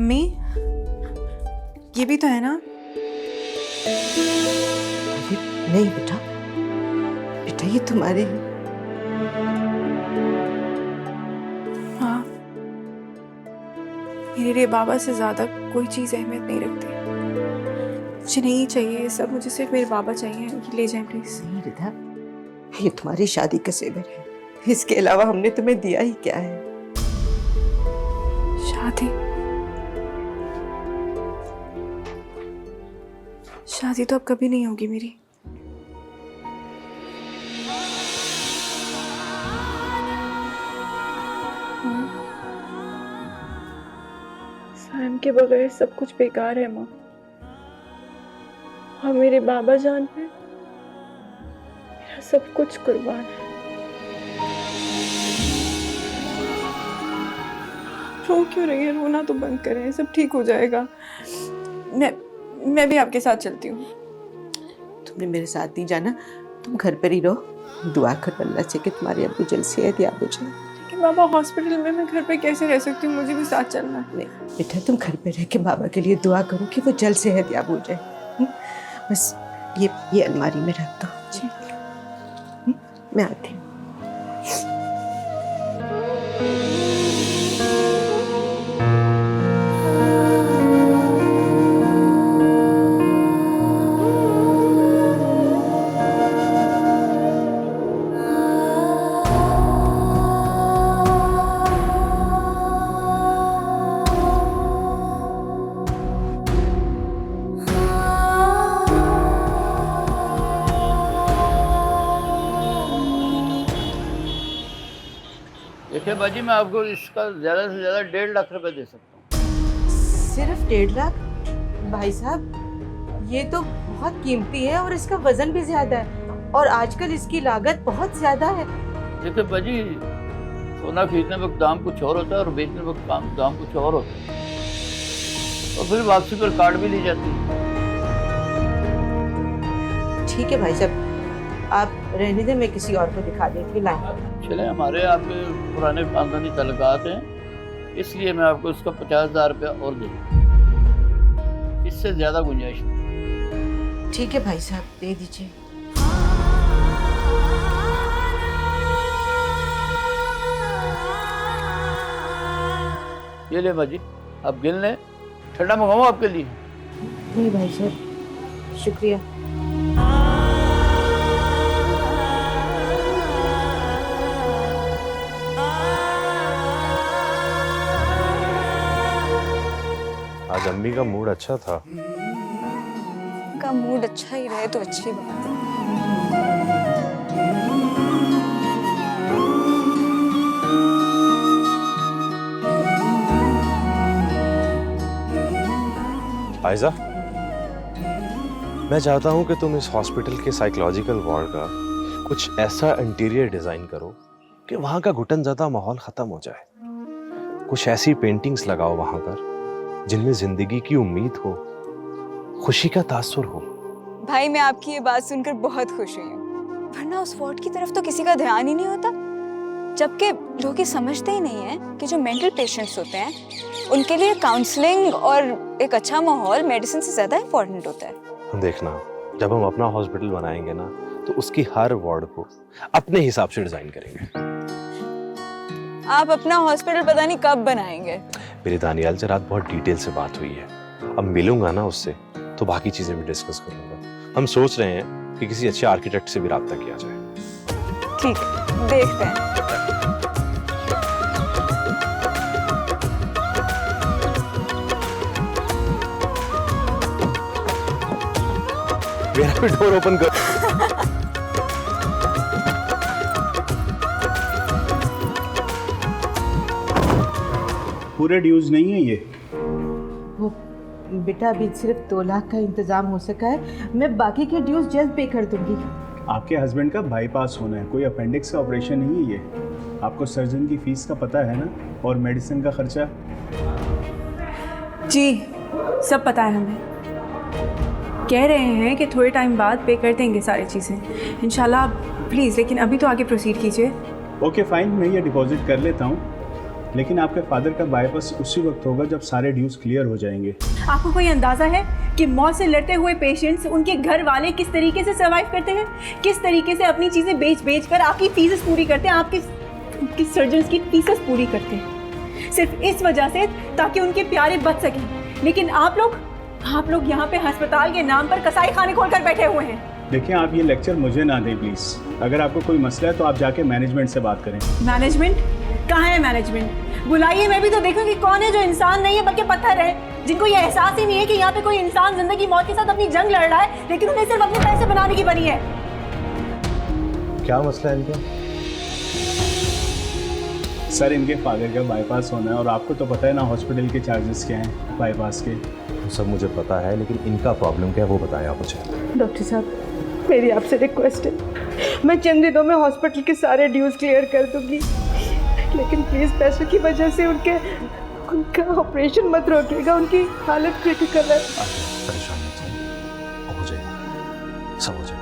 अम्मी, ये भी तो है ना? अरे नहीं बेटा, बेटा ये तुम्हारे हैं। हाँ, मेरे लिए बाबा से ज्यादा कोई चीज अहमियत नहीं रखती। मुझे नहीं चाहिए ये सब, मुझे सिर्फ मेरे बाबा चाहिए। ये ले जाएं प्लीज। नहीं रिधा, ये तुम्हारी शादी का सेवर है, इसके अलावा हमने तुम्हें दिया ही क्या है? शादी? शादी तो अब कभी नहीं होगी मेरी। सैम के बगैर सब कुछ बेकार है माँ, और मेरे बाबा जान पे मेरा सब कुछ कुर्बान है। रो क्यों रही है? रोना तो बंद करें, सब ठीक हो जाएगा। मैं भी आपके साथ चलती हूँ। तुमने मेरे साथ नहीं जाना, तुम घर पर ही रहो। दुआ करो अल्लाह से कि तुम्हारे अब्बू जल्द सेहत याब हो जाए। लेकिन बाबा हॉस्पिटल में, मैं घर पे कैसे रह सकती हूँ? मुझे भी साथ चलना है। नहीं बेटा, तुम घर पे रह के बाबा के लिए दुआ करो कि वो जल्द सेहत याब हो जाए। बस ये अलमारी में रख दो। मैं आती हूँ। देखिए बाजी, मैं आपको इसका ज़्यादा से ज़्यादा 1.5 लाख रुपए दे सकता हूँ। सिर्फ 1.5 लाख? भाई साहब ये तो बहुत कीमती है और इसका वजन भी ज्यादा है, और आजकल इसकी लागत बहुत ज्यादा है। देखिए बाजी, सोना खरीदने वक्त दाम कुछ और होता है और बेचने वक्त दाम कुछ और होता है, और फिर वापसी पर कार्ड भी ली जाती है। ठीक है भाई साहब, आप रहने दें, मैं किसी और को दिखा देती हूँ। लाइन चले, हमारे आपके पुराने खानदानी तल्लुकात हैं, इसलिए मैं आपको इसका 50,000 रुपया और दे दूँ, इससे ज़्यादा गुंजाइश नहीं। ठीक है भाई साहब, दे दीजिए। ये ले बाजी, आप गिन लें। ठंडा मंगाऊँ आपके लिए? नहीं भाई साहब, शुक्रिया। आज अम्मी का मूड अच्छा था। का मूड अच्छा ही रहे तो अच्छी बात है। आयजा, मैं चाहता हूं कि तुम इस हॉस्पिटल के साइकोलॉजिकल वार्ड का कुछ ऐसा इंटीरियर डिजाइन करो कि वहां का घुटन ज़्यादा माहौल खत्म हो जाए। कुछ ऐसी पेंटिंग्स लगाओ वहां पर जिनमें जिंदगी की उम्मीद हो, खुशी का तासुर हो। भाई मैं आपकी ये बात सुनकर बहुत खुश हुई हूँ, वरना उस वार्ड की तरफ तो किसी का ध्यान ही नहीं होता। जबकि लोग ये समझते ही नहीं है कि जो मेंटल पेशेंट्स होते हैं उनके लिए काउंसलिंग और एक अच्छा माहौल मेडिसिन से ज्यादा इम्पोर्टेंट होता है। देखना, जब हम अपना हॉस्पिटल बनाएंगे ना, तो उसकी हर वार्ड को अपने हिसाब से डिजाइन करेंगे। आप अपना हॉस्पिटल पता नहीं कब बनाएंगे। मेरी दानियाल से रात बहुत डिटेल से बात हुई है, अब मिलूंगा ना उससे तो बाकी चीजें भी डिस्कस करूंगा। हम सोच रहे हैं कि किसी अच्छे आर्किटेक्ट से भी राब्ता किया जाए। ठीक है, देखते हैं। मेरा भी डोर ओपन कर। पूरे ड्यूज नहीं है ये। वो बेटा अभी सिर्फ 2 लाख का इंतजाम हो सका है, मैं बाकी के ड्यूज जल्द पे कर दूंगी। आपके हस्बैंड का बाईपास होना है, कोई अपेंडिक्स का ऑपरेशन नहीं है ये। आपको सर्जन की फीस का पता है ना, और मेडिसिन का खर्चा? जी सब पता है हमें। कह रहे हैं कि थोड़े टाइम बाद पे कर देंगे सारी चीज़ें इंशाल्लाह। प्लीज़ लेकिन अभी तो आगे प्रोसीड कीजिए। ओके फाइन, मैं ये डिपॉजिट कर लेता हूँ, लेकिन आपके फादर का बाईपास उसी वक्त होगा जब सारे ड्यूज क्लियर हो जाएंगे। आपको कोई अंदाज़ा है कि मौत से लड़ते हुए पेशेंट्स, उनके घर वाले किस तरीके से सर्वाइव करते हैं, किस तरीके से अपनी चीज़ें बेच कर आपकी फीसेस पूरी करते हैं, आपकी सर्जन्स की फीसेस पूरी करते हैं, सिर्फ इस वजह से ताकि उनके प्यारे बच सकें। लेकिन आप लोग यहाँ पे अस्पताल के नाम पर कसाई खाने खोलकर बैठे हुए हैं। देखिए, आप ये लेक्चर मुझे ना दें प्लीज़। अगर आपको कोई मसला है तो आप जाके मैनेजमेंट से बात करें। मैनेजमेंट? कहाँ है मैनेजमेंट? बुलाइए, मैं भी तो देखूं कि कौन है जो इंसान नहीं है बल्कि पत्थर है, जिनको ये एहसास ही नहीं है कि यहाँ पे कोई इंसान जिंदगी मौत के साथ अपनी जंग लड़ रहा है, लेकिन उन्हें सिर्फ अपने पैसे बनाने की बनी है। क्या मसला है इनका? सर, इनके फादर का बाईपास होना है और आपको तो पता है ना हॉस्पिटल के चार्जेस क्या हैं बाईपास के। सब मुझे पता है, लेकिन इनका प्रॉब्लम क्या है वो बताएं आप मुझे। डॉक्टर साहब, मेरी आपसे रिक्वेस्ट है, मैं चंद दिनों में हॉस्पिटल के सारे ड्यूज क्लियर कर दूंगी, लेकिन प्लीज़ पैसों की वजह से उनका ऑपरेशन मत रोकिएगा। उनकी हालत क्रिटिकल है। परेशान मत होइए, हो जाएगा, सब हो जाएगा।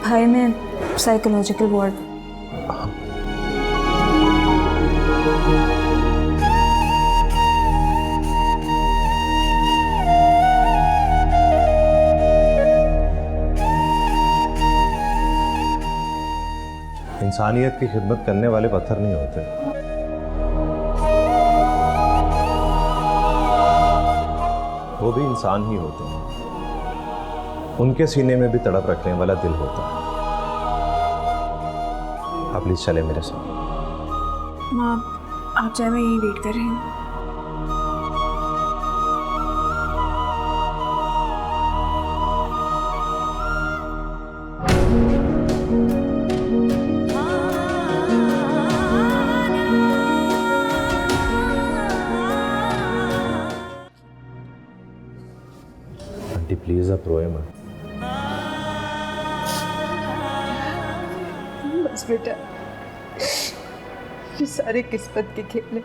भाई मैं साइकोलॉजिकल वार्ड। इंसानियत की खिदमत करने वाले पत्थर नहीं होते, वो भी इंसान ही होते हैं। उनके सीने में भी तड़प रखने वाला दिल होता है। आप प्लीज चले मेरे साथ। माँ, आप चाहे मैं यहीं वेट कर रही हूँ। आंटी प्लीज आप रोए मत। बस बेटा, ये सारे किस्मत के खेल हैं,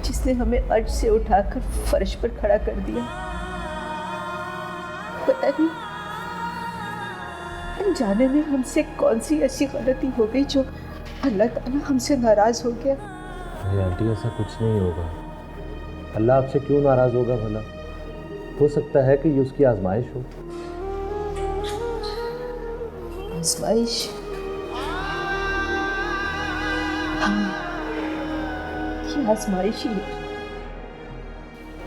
जिसने हमें अर्ज से उठाकर फर्श पर खड़ा कर दिया। पता नहीं अनजाने में हमसे कौन सी ऐसी गलती हो गई जो अल्लाह ताला हमसे नाराज हो गया। अरे आंटी ऐसा कुछ नहीं होगा। अल्लाह आपसे क्यों नाराज होगा भला? हो सकता है कि ये उसकी आजमाइश हो। आजमाइश? हाँ, ये आजमाइश ही है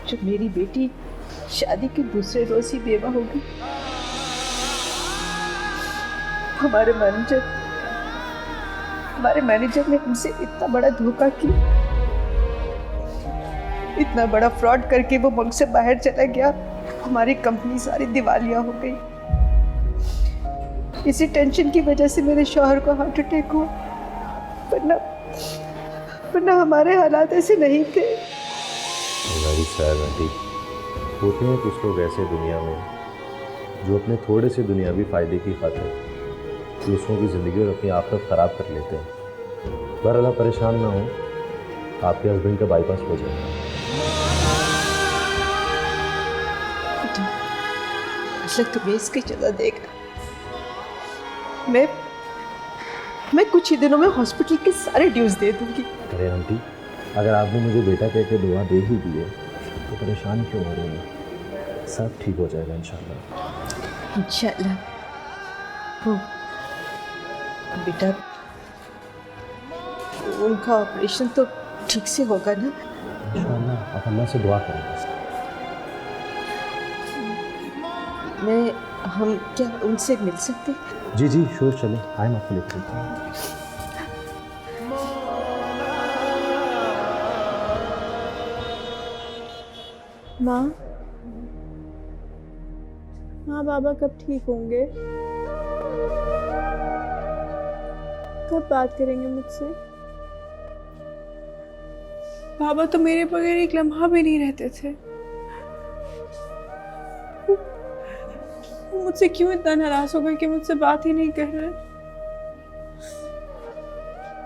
जो मेरी बेटी शादी के दूसरे रोज ही बेवा हो गई। हमारे मैनेजर ने हमसे इतना बड़ा धोखा किया, इतना बड़ा फ्रॉड करके वो मुल्क से बाहर चला गया। हमारी कंपनी सारी दिवालिया हो गई। इसी टेंशन की वजह से मेरे शौहर को हार्ट अटैक हुआ, वरना हमारे हालात ऐसे नहीं थे। Very sad aunty. होते हैं कुछ लोग ऐसे दुनिया में जो अपने थोड़े से दुनियावी फ़ायदे की खातिर दूसरों की ज़िंदगी और अपनी आखिरत ख़राब कर लेते हैं। बहरहाल परेशान ना हो, आपके हस्बैंड का बाईपास हो जाएगा। मतलब तुम्हें इसकी जगह देगा। मैं कुछ ही दिनों में हॉस्पिटल के सारे ड्यूज दे दूंगी। अरे आंटी, अगर आपने मुझे बेटा कह के दुआ दे ही दी है तो परेशान क्यों हो रही है? सब ठीक हो जाएगा इंशाल्लाह। इंशाल्लाह। वो बेटा, उनका ऑपरेशन तो ठीक से होगा ना? इंशाल्लाह। आप अल्लाह से दुआ करें। हम क्या उनसे मिल सकते? जी जी शोर चले, आए मैं आपको लेकर चलता हूँ। माँ बाबा कब ठीक होंगे? कब बात करेंगे मुझसे? बाबा तो मेरे बगैर एक लम्हा भी नहीं रहते थे। वो मुझसे क्यों इतना नाराज हो गए कि मुझसे बात ही नहीं कर रहे?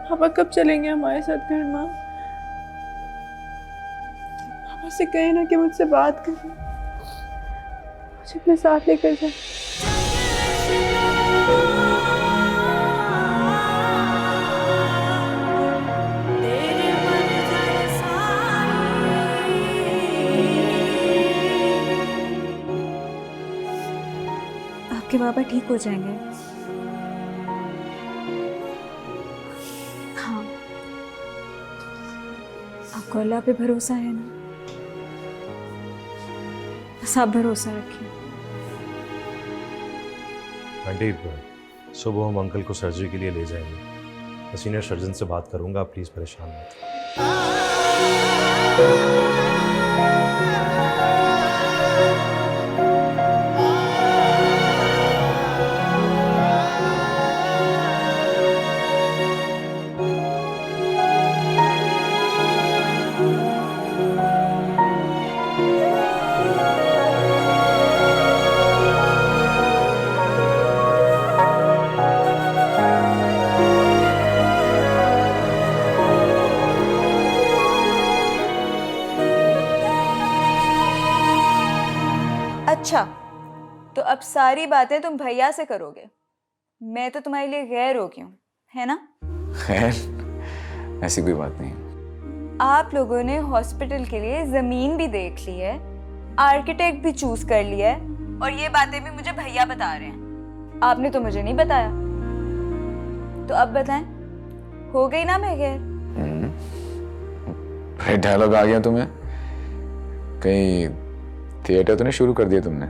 पापा कब चलेंगे हमारे साथ घर? माँ, पापा से कहे ना कि मुझसे बात करें, मुझे अपने साथ लेकर जाए। आपके बाबा ठीक हो जाएंगे। हाँ, आपको अल्लाह पे भरोसा है ना? बस आप भरोसा रखिए। आंटी, सुबह हम अंकल को सर्जरी के लिए ले जाएंगे। मैं सीनियर सर्जन से बात करूंगा, आप प्लीज़ परेशान मत। अच्छा, तो अब सारी बातें तुम भैया से करोगे। मैं तो तुम्हारे लिए गैर हो गई हूँ, है ना? खैर, ऐसी कोई बात नहीं। आप लोगों ने हॉस्पिटल के लिए जमीन भी देख ली है, आर्किटेक्ट भी चूज कर लिया है, और ये बातें भी मुझे भैया बता रहे हैं। आपने तो मुझे नहीं बताया। तो अब बताएं, हो गई ना मैं गैर? भाई डायलॉग आ गया तुम्हें? कहीं थिएटर तो नहीं शुरू कर दिया तुमने?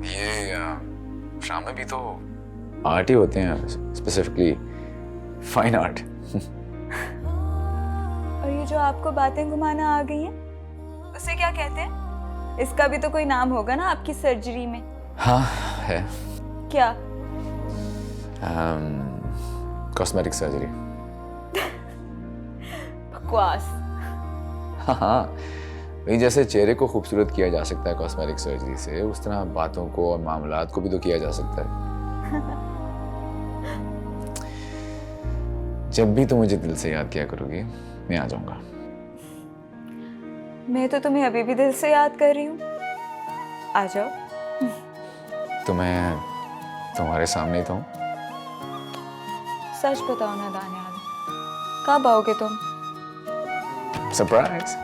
ये शाम में भी तो आर्ट ही होते हैं, स्पेसिफिकली फाइन आर्ट। और ये जो आपको बातें घुमाना आ गई हैं, उसे क्या कहते हैं? इसका भी तो कोई नाम होगा ना आपकी सर्जरी में? हाँ है। क्या? Cosmetic surgery. बकवास। हाँ, वही जैसे चेहरे को खूबसूरत किया जा सकता है कॉस्मेटिक सर्जरी से, उस तरह बातों को और मामलात को भी तो किया जा सकता है। जब भी तुम मुझे दिल से याद किया करोगी, मैं आ जाऊंगा। मैं तो तुम्हें अभी भी दिल से याद कर रही हूँ। आ जाओ। तो मैं तुम्हारे सामने ही तो हूँ। सच बताओ ना दानियाल, कब आओगे तुम? सरप्राइज।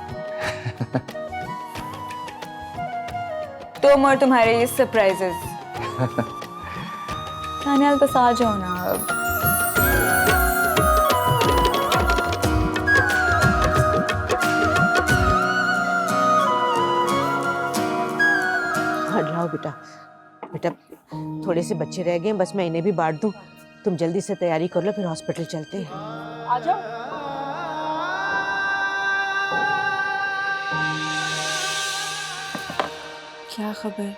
तुम और तुम्हारे ये सरप्राइजेस। दानियाल बस आ जाओ ना अब। हाँ लाओ बेटा। बेटा थोड़े से बच्चे रह गए हैं, बस मैं इन्हें भी बांट दूं। तुम जल्दी से तैयारी कर लो, फिर हॉस्पिटल चलते हैं। आ जाओ। क्या खबर?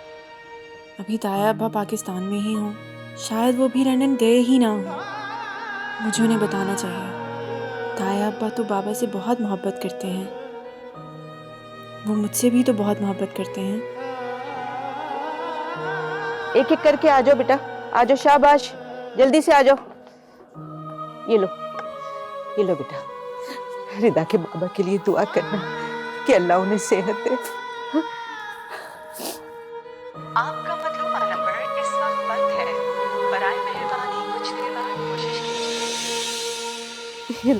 अभी ताया अब्बा पाकिस्तान में ही हों, शायद वो भी लंदन गए ही ना हों। मुझे उन्हें बताना चाहिए। ताया अब्बा तो बाबा से बहुत मोहब्बत करते हैं, वो मुझसे भी तो बहुत मोहब्बत करते हैं। एक एक करके आ जाओ बेटा, आ जाओ, शाबाश, जल्दी से आ जाओ। ये लो बेटा। रिदा के बाबा के लिए दुआ करना कि अल्लाह उन्हें सेहत दे। आपका मतलूबा नंबर इस वक्त बंद है, बराए मेहरबानी कुछ देर बाद कोशिश कीजिए।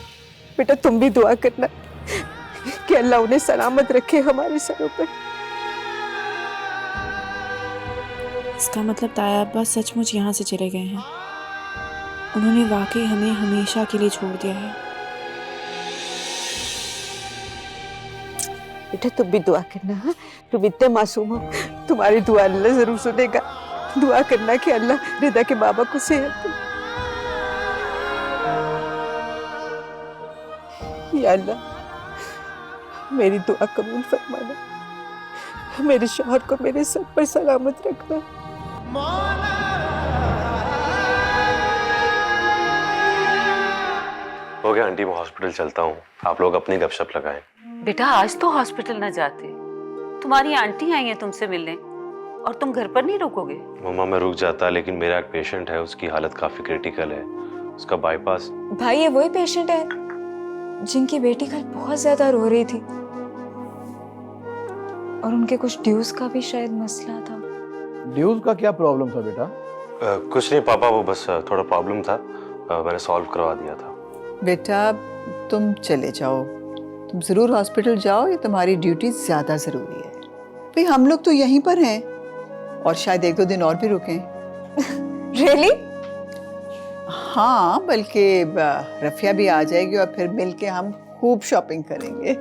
बेटा तुम भी दुआ करना कि अल्लाह उन्हें सलामत रखे हमारे सरों पर। इसका मतलब ताया अब्बा सचमुच यहाँ से चले गए हैं। उन्होंने वाकई हमें हमेशा के लिए छोड़ दिया है। बेटा तुम भी दुआ करना। हाँ, तुम इतने मासूम हो, तुम्हारी दुआ अल्लाह जरूर सुनेगा। दुआ करना कि अल्लाह रिदा के बाबा को सेहत दे। या अल्लाह मेरी दुआ कबूल फरमाना, मेरे शौहर को मेरे सर पर सलामत रखना। हो गया आंटी, मैं हॉस्पिटल चलता हूँ, आप लोग अपनी गपशप लगाएं। बेटा आज तो हॉस्पिटल न जाते, तुम्हारी आंटी आई है तुमसे मिलने, और तुम घर पर नहीं रुकोगे? मम्मा मैं रुक जाता, लेकिन मेरा एक पेशेंट है, उसकी हालत काफी क्रिटिकल है, उसका बाईपास। भाई ये वही पेशेंट है जिनकी बेटी कल बहुत ज्यादा रो रही थी, और उनके कुछ ड्यूज का भी शायद मसला था। ड्यूज का क्या प्रॉब्लम था बेटा? कुछ नहीं पापा, वो बस थोड़ा प्रॉब्लम था, मैंने सॉल्व करवा दिया था। बेटा तुम चले जाओ, तुम ज़रूर हॉस्पिटल जाओ, ये तुम्हारी ड्यूटी ज़्यादा ज़रूरी है। भाई हम लोग तो यहीं पर हैं और शायद 1-2 दिन और भी रुकें। रियली? हाँ, बल्कि रफिया भी आ जाएगी और फिर मिल के हम खूब शॉपिंग करेंगे।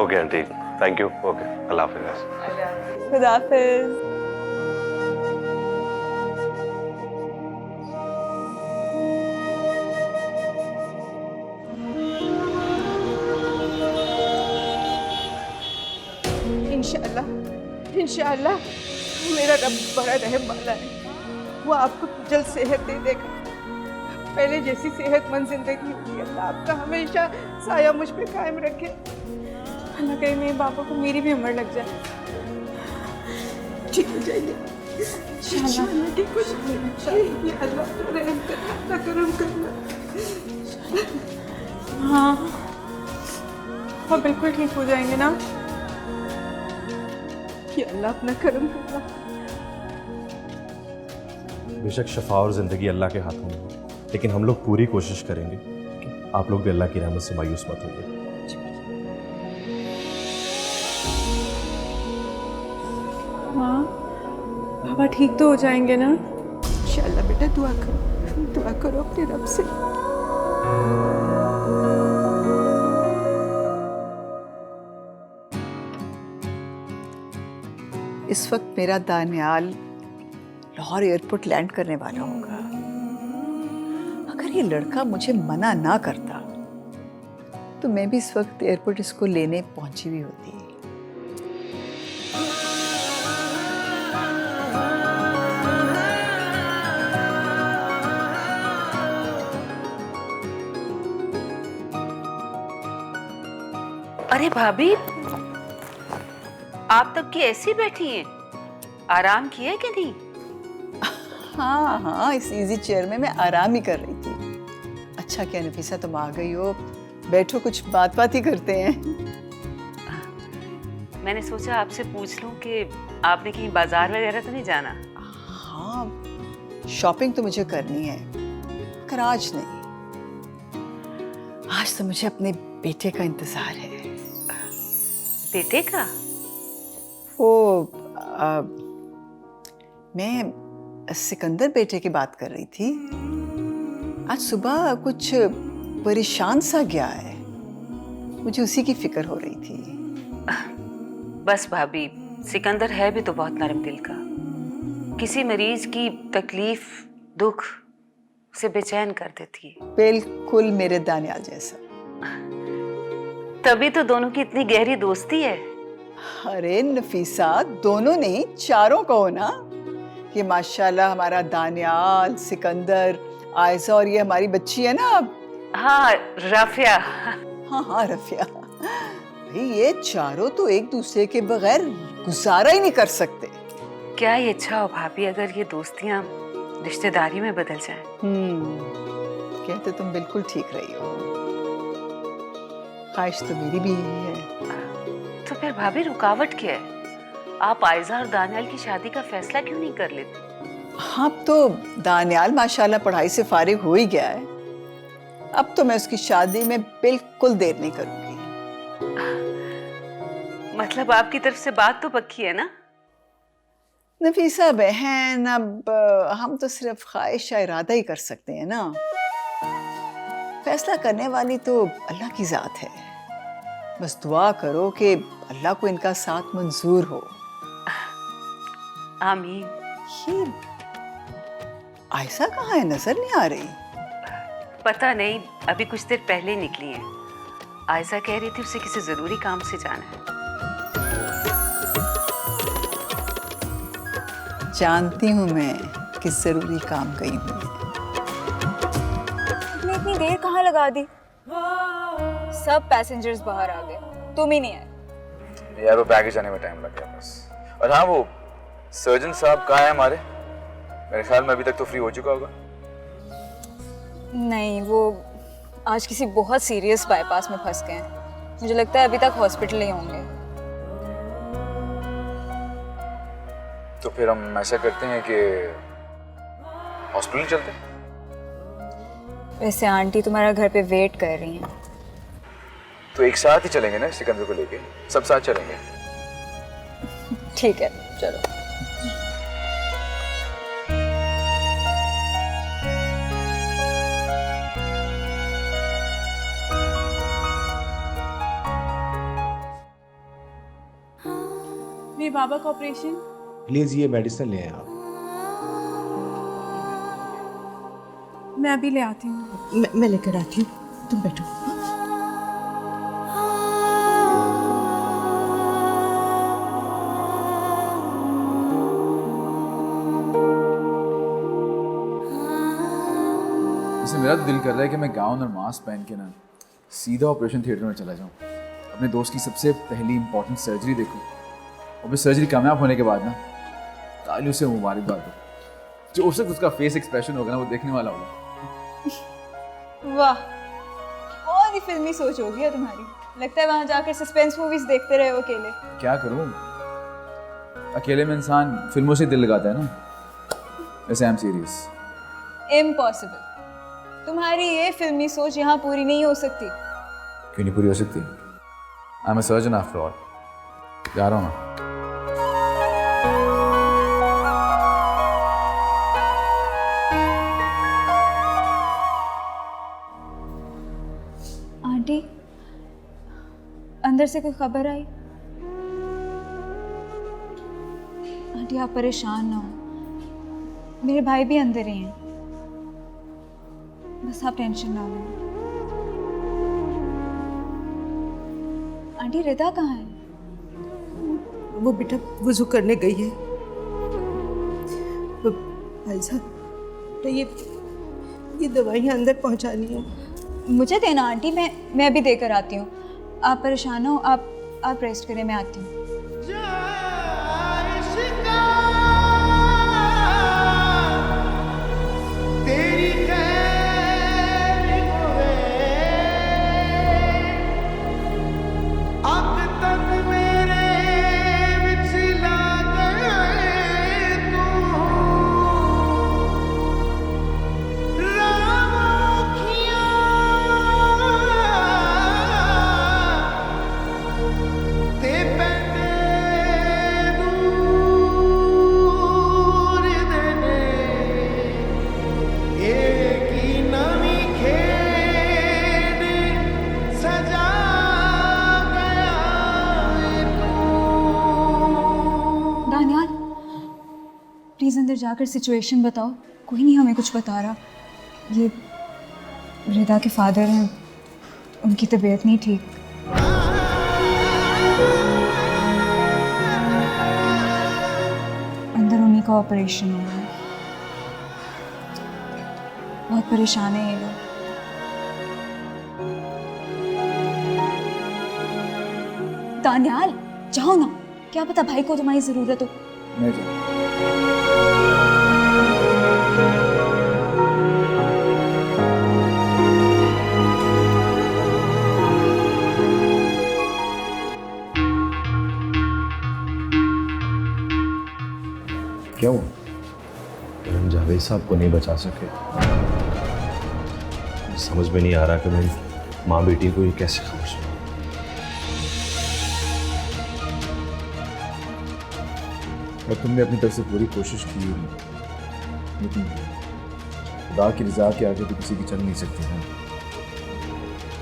Okay aunty, thank you. Okay, अल्लाह हाफिज़। खुदा हाफिज। इंशाअल्लाह इंशाअल्लाह मेरा रब बड़ा रहम वाला है, वो आपको जल्द सेहत दे देगा, पहले जैसी सेहतमंद जिंदगी होगी। अल्लाह आपका हमेशा साया मुझ पे कायम रखे। अल्लाह करे मेरे पापा को मेरी भी उम्र लग जाए। ठीक हो जाएगी इंशाअल्लाह, ठीक हो जाएगी। ये अल्लाह का रहम करना, अल्लाह करम करना। हाँ, वो बिल्कुल ठीक हो जाएंगे ना? ये अल्लाह अपना करम करना। बेशक शफा और ज़िंदगी अल्लाह के हाथों में है, लेकिन हम लोग पूरी कोशिश करेंगे कि आप लोग भी अल्लाह की रहमत से मायूस मत होइए। हाँ, पापा ठीक तो हो जाएंगे ना? इंशाअल्लाह बेटा, दुआ करो अपने रब से। इस वक्त मेरा दानियाल लाहौर एयरपोर्ट लैंड करने वाला होगा। अगर ये लड़का मुझे मना ना करता तो मैं भी इस वक्त एयरपोर्ट इसको लेने पहुंची हुई होती। अरे भाभी, आप तब की ऐसी बैठी हैं, आराम किया कि नहीं? हाँ हाँ, इस इजी चेयर में मैं आराम ही कर रही थी। अच्छा क्या नफीसा, तुम आ गई हो, बैठो कुछ बात ही करते हैं। मैंने सोचा आपसे पूछ लूं कि आपने कहीं बाजार वगैरह तो नहीं जाना? हाँ, शॉपिंग तो मुझे करनी है, मगर आज नहीं। आज तो मुझे अपने बेटे का इंतजार है। बेटे का? मैं सिकंदर बेटे की बात कर रही थी। आज सुबह कुछ परेशान सा गया है, मुझे उसी की फिक्र हो रही थी। बस भाभी, सिकंदर है भी तो बहुत नरम दिल का। किसी मरीज की तकलीफ, दुख उसे बेचैन कर देती है। बिल्कुल मेरे दानियाल जैसा। तभी तो दोनों की इतनी गहरी दोस्ती है। अरे नफीसा, दोनों नहीं, चारों कहो ना। ये माशाल्लाह हमारा दानियाल, सिकंदर, आयशा और ये हमारी बच्ची है ना। हाँ, रफिया। हाँ रफिया। भाई ये चारों तो एक दूसरे के बगैर गुजारा ही नहीं कर सकते। क्या ये अच्छा हो भाभी अगर ये दोस्तियां रिश्तेदारी में बदल जाएं? कहते तुम बिल्कुल ठीक रही हो। ख्वाहिश तो मेरी भी यही है। तो फिर भाभी रुकावट क्या है? आप आयशा और दानियाल की शादी का फैसला क्यों नहीं कर लेते? हाँ, तो दानियाल माशाल्लाह पढ़ाई से फारिग हो ही गया है। अब तो मैं उसकी शादी में बिल्कुल देर नहीं करूंगी। मतलब आपकी तरफ से बात तो पक्की है ना? नफीसा बहन, अब हम तो सिर्फ ख्वाहिश या इरादा ही कर सकते हैं ना। फैसला करने वाली तो अल्लाह की जात है। बस दुआ करो कि अल्लाह को इनका साथ मंजूर हो। आमीन। ये आयशा कहाँ है, नजर नहीं आ रही। पता नहीं, अभी कुछ देर पहले निकली है। आयशा कह रही थी उसे किसी जरूरी काम से जाना है। जानती हूँ मैं किस जरूरी काम गई हूँ। तुमने इतनी देर कहाँ लगा दी? सब पैसेंजर्स बाहर आ गए, तुम ही नहीं आए। यार वो बैगेज आने में टाइम लग गया बस। और हाँ, वो सर्जन साहब कहाँ है हमारे? मेरे ख्याल में अभी तक तो फ्री हो चुका होगा। नहीं, वो आज किसी बहुत सीरियस बाईपास में फंस गए हैं। मुझे लगता है अभी तक हॉस्पिटल ही होंगे। तो फिर हम ऐसा करते हैं कि हॉस्पिटल चलते हैं। वैसे आंटी तुम्हारा घर पे वेट कर रही हैं। तो एक साथ ही चलेंगे ना, सिकंदर को लेके सब साथ चलेंगे। ठीक है, चलो। बाबा का ऑपरेशन? प्लीज़ ये मेडिसिन लें आप। मैं अभी ले आती हूँ। मैं लेकर आती हूँ, तुम बैठो। वैसे मेरा तो दिल कर रहा है कि मैं गाउन और मास्क पहन के ना सीधा ऑपरेशन थिएटर में चला जाऊँ, अपने दोस्त की सबसे पहली इंपॉर्टेंट सर्जरी देखूँ, और फिर सर्जरी कामयाब होने के बाद ना तालियों से मुबारकबाद दो। जो उस वक्त उसका फेस एक्सप्रेशन होगा ना, वो देखने वाला होगा। वाह, बहुत ही फिल्मी सोच होगी है तुम्हारी। लगता है वहां जाकर सस्पेंस मूवीज देखते रहे हो अकेले। क्या करूँ, अकेले में इंसान फिल्मों से दिल लगाता है ना। वैसे आई एम सीरियस। इम्पॉसिबल, तुम्हारी ये फिल्मी सोच यहाँ पूरी नहीं हो सकती। क्यों नहीं पूरी हो सकती? I am a surgeon after all. जा रहा हूँ मैं। आंटी, अंदर से कोई खबर आई? आंटी आप परेशान ना हो, मेरे भाई भी अंदर ही हैं, बस आप टेंशन ना लो। आंटी रिदा कहाँ है? वो बेटा वुज़ू करने गई है। भाई साहब, तो ये दवाइयाँ अंदर पहुँचानी है। मुझे देना आंटी, मैं अभी देकर आती हूँ। आप परेशान हो, आप रेस्ट करें, मैं आती हूँ। प्लीज़ अंदर जाकर सिचुएशन बताओ। कोई नहीं हमें कुछ बता रहा। ये रिदा के फादर हैं, उनकी तबीयत नहीं ठीक। अंदर उन्हीं का ऑपरेशन हुआ है, बहुत परेशान है ये लोग। दानियाल जाओ ना, क्या पता भाई को तुम्हारी ज़रूरत हो। मैं जाऊँ। क्या हुआ? हम जावेद साहब को नहीं बचा सके। समझ में नहीं आ रहा कि मेरी माँ बेटी को ये कैसे खबर सुना। और तुमने अपनी तरफ से पूरी कोशिश की, लेकिन खुदा की रज़ा के आगे तो किसी की चल नहीं सकती है।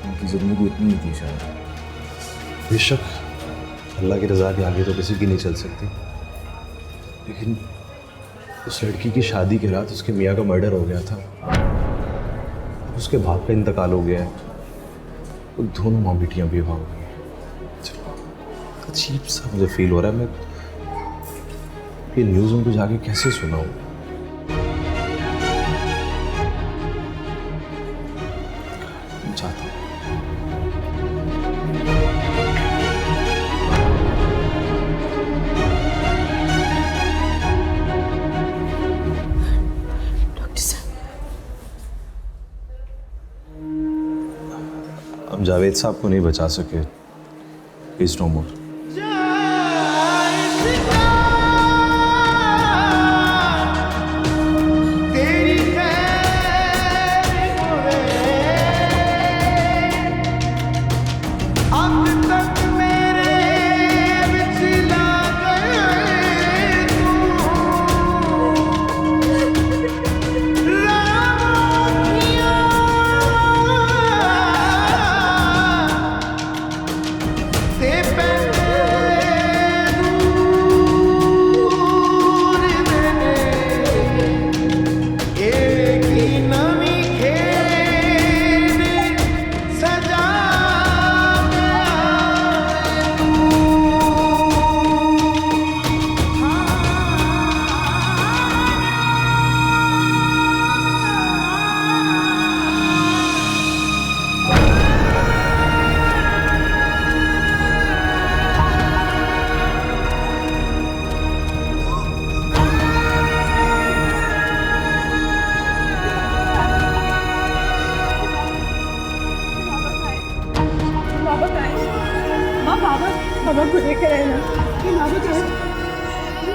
उनकी ज़िंदगी इतनी ही थी शायद। बेशक अल्लाह की रज़ा के आगे तो किसी की नहीं चल सकती, लेकिन उस लड़की की शादी के रात उसके मियाँ का मर्डर हो गया था, उसके बाप का इंतकाल हो गया है, वो दोनों माँ बेटियाँ बेवा हो गई। अजीब सा मुझे फील हो रहा है। मैं ये न्यूज़ उनको जाके कैसे सुनाऊँ? चाहता हूँ हम जावेद साहब को नहीं बचा सके। Please no more. They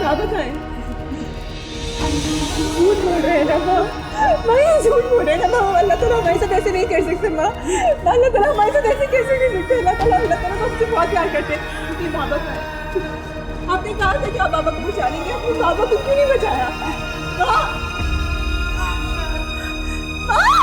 बाबा कहाँ है? झूठ बोल रहे हैं ना माँ, माँ ये झूठ बोल रहे हैं ना माँ। अल्लाह ताला हमारे साथ ऐसे नहीं कर सकते माँ, अल्लाह ताला हमारे साथ ऐसे कैसे कर सकते? अल्लाह ताला हमसे बहुत प्यार करते हैं। ये बाबा कहाँ है? आपने कहा था कि आप बाबा को बचा लेंगे, आपने बाबा को क्यों नहीं बचाया? माँ, माँ!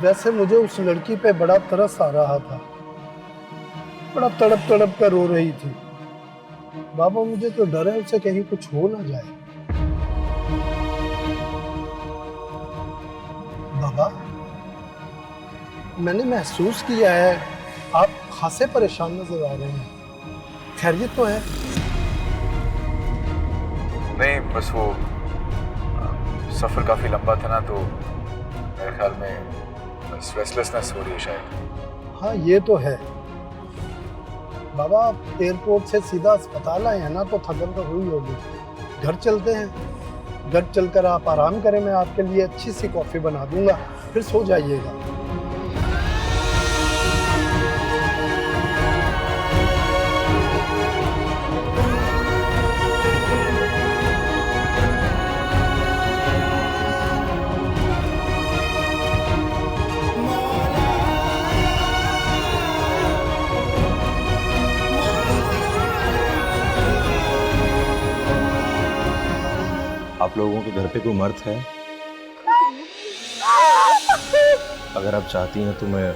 वैसे मुझे उस लड़की पे बड़ा तरस आ रहा था, बड़ा तड़प तड़प कर रो रही थी। बाबा मुझे तो डर है उसे कहीं कुछ हो ना जाए। बाबा, मैंने महसूस किया है आप खासे परेशान नजर आ रहे हैं, खैरियत तो है? नहीं, बस वो सफ़र काफ़ी लंबा था ना, तो मेरे ख्याल में रेस्टलेसनेस हो रही है शायद। हाँ ये तो है। बाबा आप एयरपोर्ट से सीधा अस्पताल आए हैं ना, तो थकन तो हुई होगी। घर चलते हैं, घर चलकर आप आराम करें, मैं आपके लिए अच्छी सी कॉफ़ी बना दूंगा, फिर सो जाइएगा। आप लोगों के घर पे कोई मर्द है? अगर आप चाहती हैं तो मैं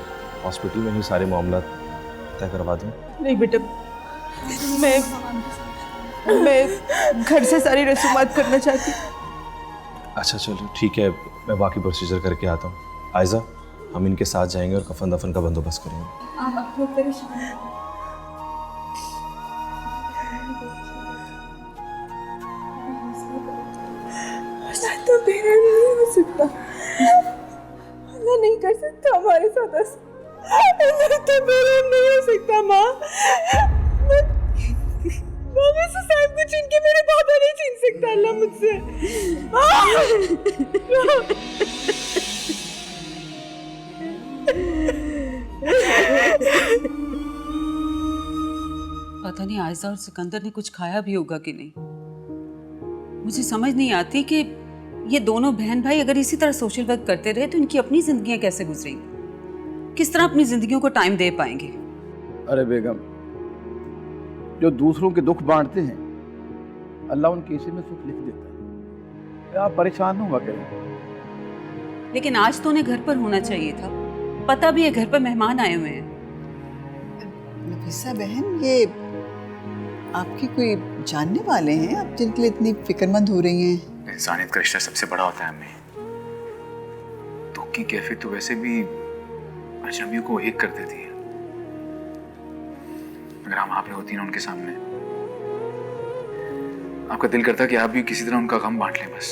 हॉस्पिटल में ही सारे मामला तय करवा दूं। नहीं बेटा, मैं घर से सारी रसूमात करना चाहती। अच्छा चलो ठीक है, मैं बाकी प्रोसीजर करके आता हूँ। आयजा, हम इनके साथ जाएंगे और कफन दफन का बंदोबस्त करेंगे। आप बहुत परेशान तो मेरा नहीं हो सकता, अल्लाह नहीं कर सकता हमारे साथ ऐसा, तो मेरा नहीं हो सकता माँ। मैं से सब कुछ इनके मेरे बाबा नहीं छीन सकता अल्लाह मुझसे। पता नहीं आयजा और सिकंदर ने कुछ खाया भी होगा कि नहीं। मुझे समझ नहीं आती कि ये दोनों बहन भाई अगर इसी तरह सोशल वर्क करते रहे तो इनकी अपनी जिंदगियां कैसे गुजरेंगी, किस तरह अपनी जिंदगियों को टाइम दे पाएंगे। अरे बेगम, जो दूसरों के दुख बांटते हैं अल्लाह उनके हिस्से में सुख लिख देता है। आप परेशान न हुआ करें। लेकिन आज तो उन्हें घर पर होना चाहिए था, पता भी है घर पर मेहमान आए हुए हैं। नफीसा बहन, ये आपकी कोई जानने वाले हैं आप जिनके लिए इतनी फिक्रमंद हो रही हैं? इंसानियत का रिश्ता सबसे बड़ा होता है अम्मी। दुख की कैफियत तो वैसे भी अजनबियों को एक कर देती है। अगर हम वहां पे होती ना उनके सामने, आपका दिल करता कि आप भी किसी तरह उनका गम बांट लें बस।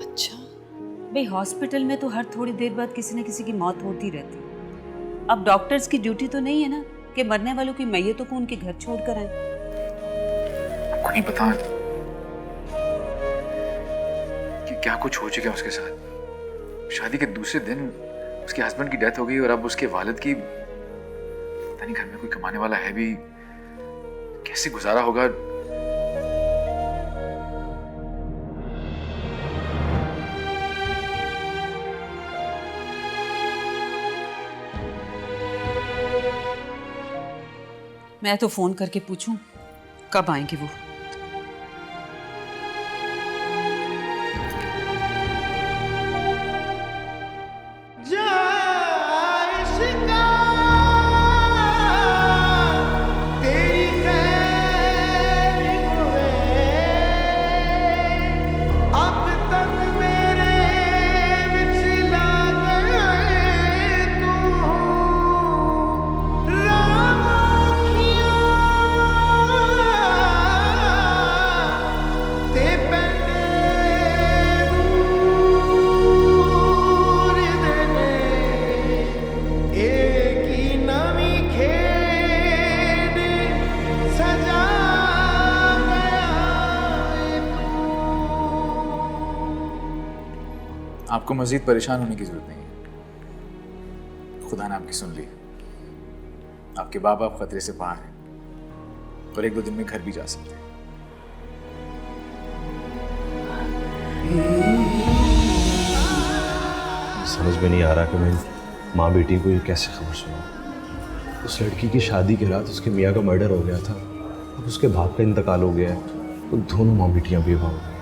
अच्छा भाई, हॉस्पिटल में तो हर थोड़ी देर बाद किसी न किसी की मौत होती रहती है। अब डॉक्टर्स की ड्यूटी तो नहीं है ना कि मरने वालों की मैयतों को उनके घर छोड़कर आए। आपको नहीं पता कि क्या कुछ हो चुका है उसके साथ। शादी के दूसरे दिन उसके हस्बैंड की डेथ हो गई और अब उसके वालिद की, पता नहीं घर में कोई कमाने वाला है भी, कैसे गुजारा होगा। मैं तो फोन करके पूछूं कब आएंगे वो। आपको मजीद परेशान होने की जरूरत नहीं है। खुदा ने आपकी सुन ली। आपके बाप आप खतरे से बाहर हैं और 1-2 दिन में घर भी जा सकते हैं। समझ में नहीं आ रहा कि मैं माँ बेटी को ये कैसे खबर सुनाऊं। उस लड़की की शादी के रात उसके मियाँ का मर्डर हो गया था, अब उसके बाप का इंतकाल हो गया है, तो दोनों माँ बेटियाँ बेवा हो गई।